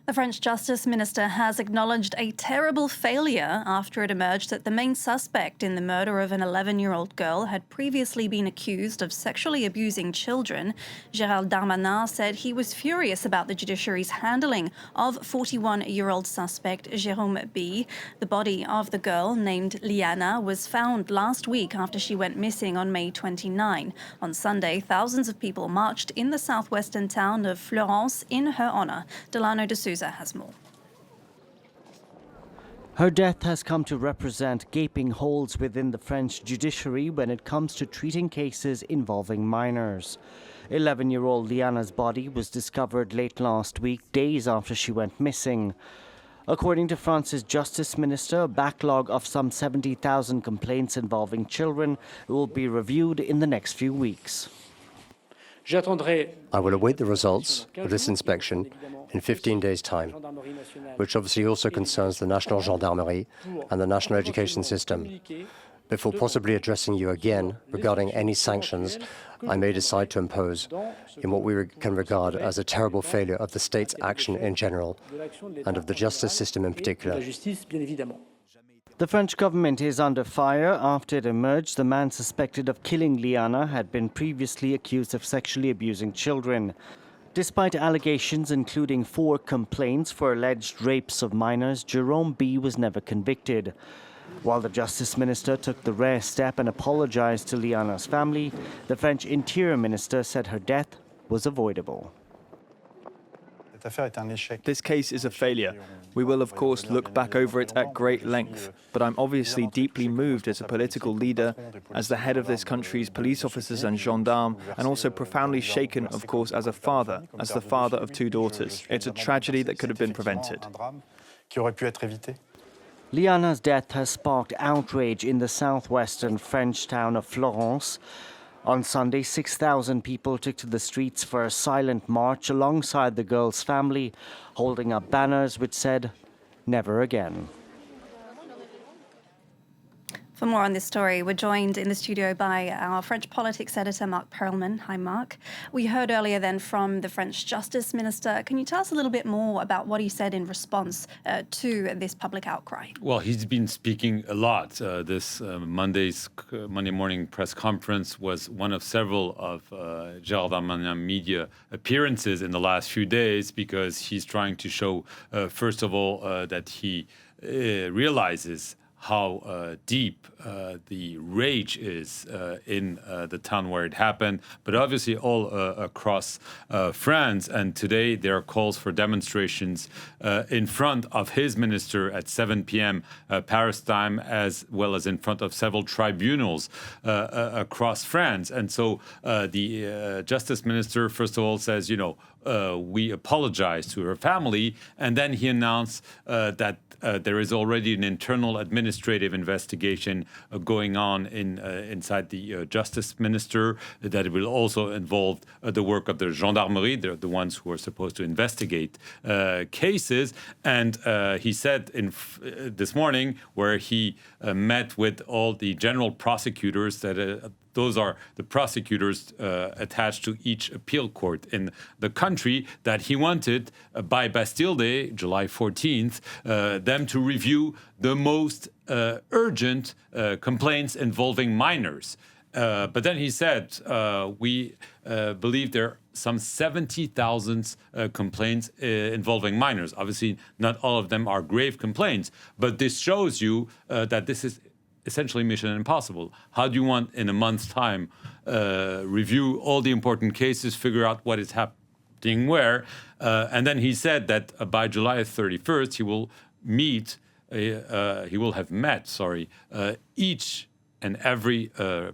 The French Justice Minister has acknowledged a terrible failure after it emerged that the main suspect in the murder of an 11-year-old girl had previously been accused of sexually abusing children. Gerald Darmanin said he was furious about the judiciary's handling of 41-year-old suspect Jérôme B. The body of the girl, named Liana, was found last week after she went missing on May 29. On Sunday, thousands of people marched in the southwestern town of Florence in her honour. Delano de Souza has more. Her death has come to represent gaping holes within the French judiciary when it comes to treating cases involving minors. 11-year-old Liana's body was discovered late last week, days after she went missing. According to France's Justice Minister, a backlog of some 70,000 complaints involving children will be reviewed in the next few weeks. I will await the results of this inspection in 15 days' time, which obviously also concerns the National Gendarmerie and the National Education System, before possibly addressing you again regarding any sanctions I may decide to impose in what we can regard as a terrible failure of the state's action in general and of the justice system in particular. The French government is under fire after it emerged the man suspected of killing Liana had been previously accused of sexually abusing children. Despite allegations including 4 complaints for alleged rapes of minors, Jérôme B. was never convicted. While the Justice Minister took the rare step and apologized to Liana's family, the French Interior Minister said her death was avoidable. This case is a failure. We will, of course, look back over it at great length, but I'm obviously deeply moved as a political leader, as the head of this country's police officers and gendarmes, and also profoundly shaken, of course, as a father, as the father of 2 daughters. It's a tragedy that could have been prevented. Liana's death has sparked outrage in the southwestern French town of Florence. On Sunday, 6,000 people took to the streets for a silent march alongside the girl's family, holding up banners which said, "Never again." For more on this story, we're joined in the studio by our French politics editor, Marc Perelman. Hi, Marc. We heard earlier then from the French Justice Minister. Can you tell us a little bit more about what he said in response to this public outcry? Well, he's been speaking a lot. This Monday morning press conference was one of several of Gerald Darmanin media appearances in the last few days because he's trying to show, first of all, that he realizes how deep the rage is in the town where it happened, but obviously all across France. And today there are calls for demonstrations in front of his minister at 7 p.m. Paris time, as well as in front of several tribunals across France. And so the justice minister, first of all, says, we apologize to her family. And then he announced that there is already an internal administrative investigation going on inside the justice minister that will also involve the work of the gendarmerie. They're the ones who are supposed to investigate cases. And he said this morning, where he met with all the general prosecutors, that those are the prosecutors attached to each appeal court in the country, that he wanted by Bastille Day, July 14th, them to review the most urgent complaints involving minors. But then he said, we believe there are some 70,000 complaints involving minors. Obviously, not all of them are grave complaints, but this shows you that this is essentially mission impossible. How do you want, in a month's time, review all the important cases, figure out what is happening where? And then he said that by July 31st, he will have met each and every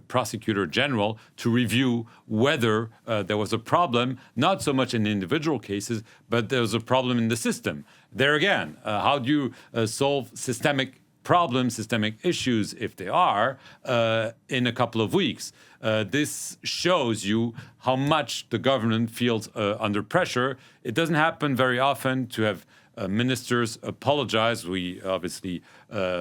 prosecutor general to review whether there was a problem, not so much in individual cases, but there was a problem in the system. There again, how do you solve systemic problems, systemic issues, if they are, in a couple of weeks? This shows you how much the government feels under pressure. It doesn't happen very often to have ministers apologize. We obviously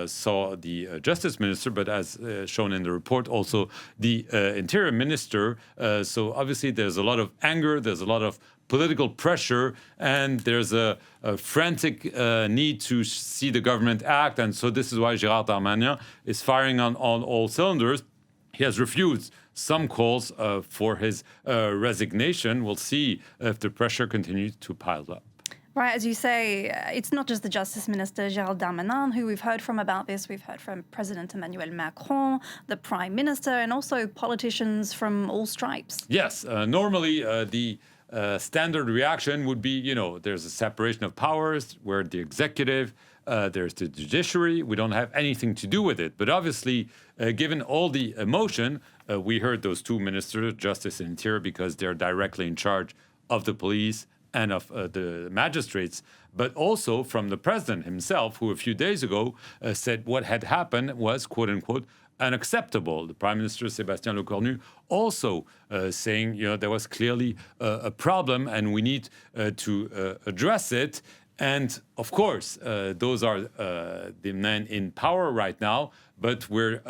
saw the justice minister, but as shown in the report, also the interior minister. So obviously there's a lot of anger, there's a lot of political pressure, and there's a frantic need to see the government act. And so this is why Gerald Darmanin is firing on all cylinders. He has refused some calls for his resignation. We'll see if the pressure continues to pile up. Right, as you say, it's not just the Justice Minister, Gerald Darmanin, who we've heard from about this. We've heard from President Emmanuel Macron, the Prime Minister, and also politicians from all stripes. Yes, normally the standard reaction would be, there's a separation of powers where the executive, there's the judiciary. We don't have anything to do with it. But obviously, given all the emotion, we heard those two ministers, Justice and Interior, because they're directly in charge of the police and of the magistrates, but also from the president himself, who a few days ago said what had happened was, quote unquote, unacceptable. The Prime Minister, Sébastien Lecornu, also saying, there was clearly a problem and we need to address it. And of course, those are the men in power right now, but we're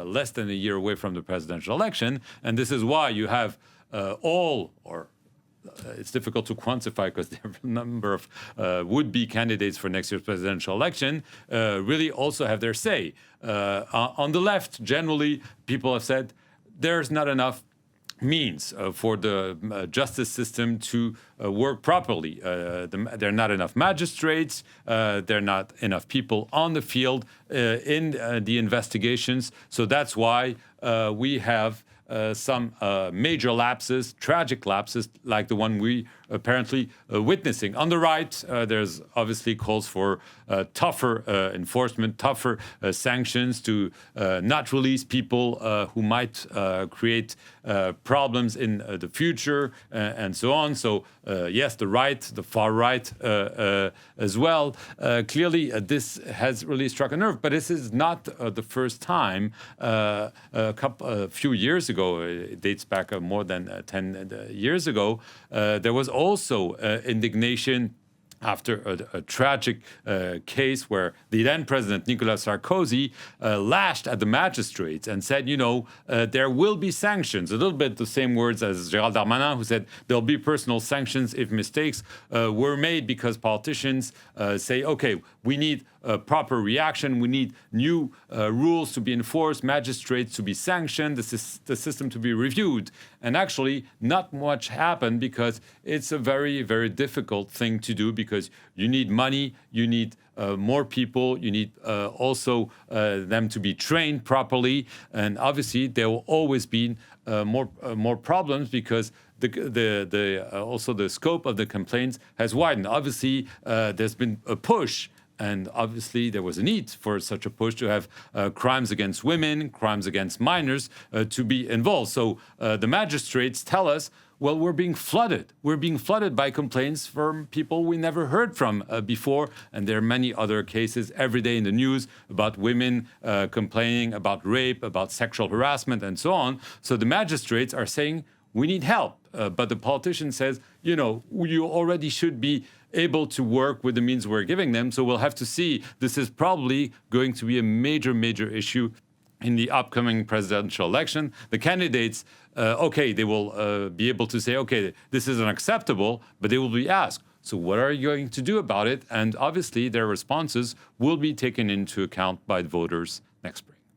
less than a year away from the presidential election. And this is why you have it's difficult to quantify because there are a number of would-be candidates for next year's presidential election really also have their say. On the left, generally, people have said there's not enough means for the justice system to work properly. There are not enough magistrates, there are not enough people on the field in the investigations. So that's why we have some major lapses, tragic lapses, like the one we apparently witnessing. On the right, there's obviously calls for tougher enforcement, tougher sanctions to not release people who might create problems in the future and so on. So yes, the far right as well. Clearly, this has really struck a nerve, but this is not the first time. A few years ago, it dates back more than 10 years ago, there was also indignation after a tragic case where the then President Nicolas Sarkozy lashed at the magistrates and said, there will be sanctions. A little bit the same words as Gerald Darmanin, who said there'll be personal sanctions if mistakes were made because politicians say, okay, we need a proper reaction. We need new rules to be enforced, magistrates to be sanctioned, the system to be reviewed. And actually, not much happened because it's a very, very difficult thing to do because you need money, you need more people, you need also them to be trained properly. And obviously, there will always be more problems because also the scope of the complaints has widened. Obviously, there's been a push. And obviously, there was a need for such a push to have crimes against women, crimes against minors to be involved. So the magistrates tell us, well, we're being flooded. We're being flooded by complaints from people we never heard from before. And there are many other cases every day in the news about women complaining about rape, about sexual harassment, and so on. So the magistrates are saying, we need help. But the politician says, you already should be able to work with the means we're giving them. So we'll have to see. This is probably going to be a major, major issue in the upcoming presidential election. The candidates, they will be able to say, okay, this is unacceptable, but they will be asked, so what are you going to do about it? And obviously, their responses will be taken into account by the voters next spring.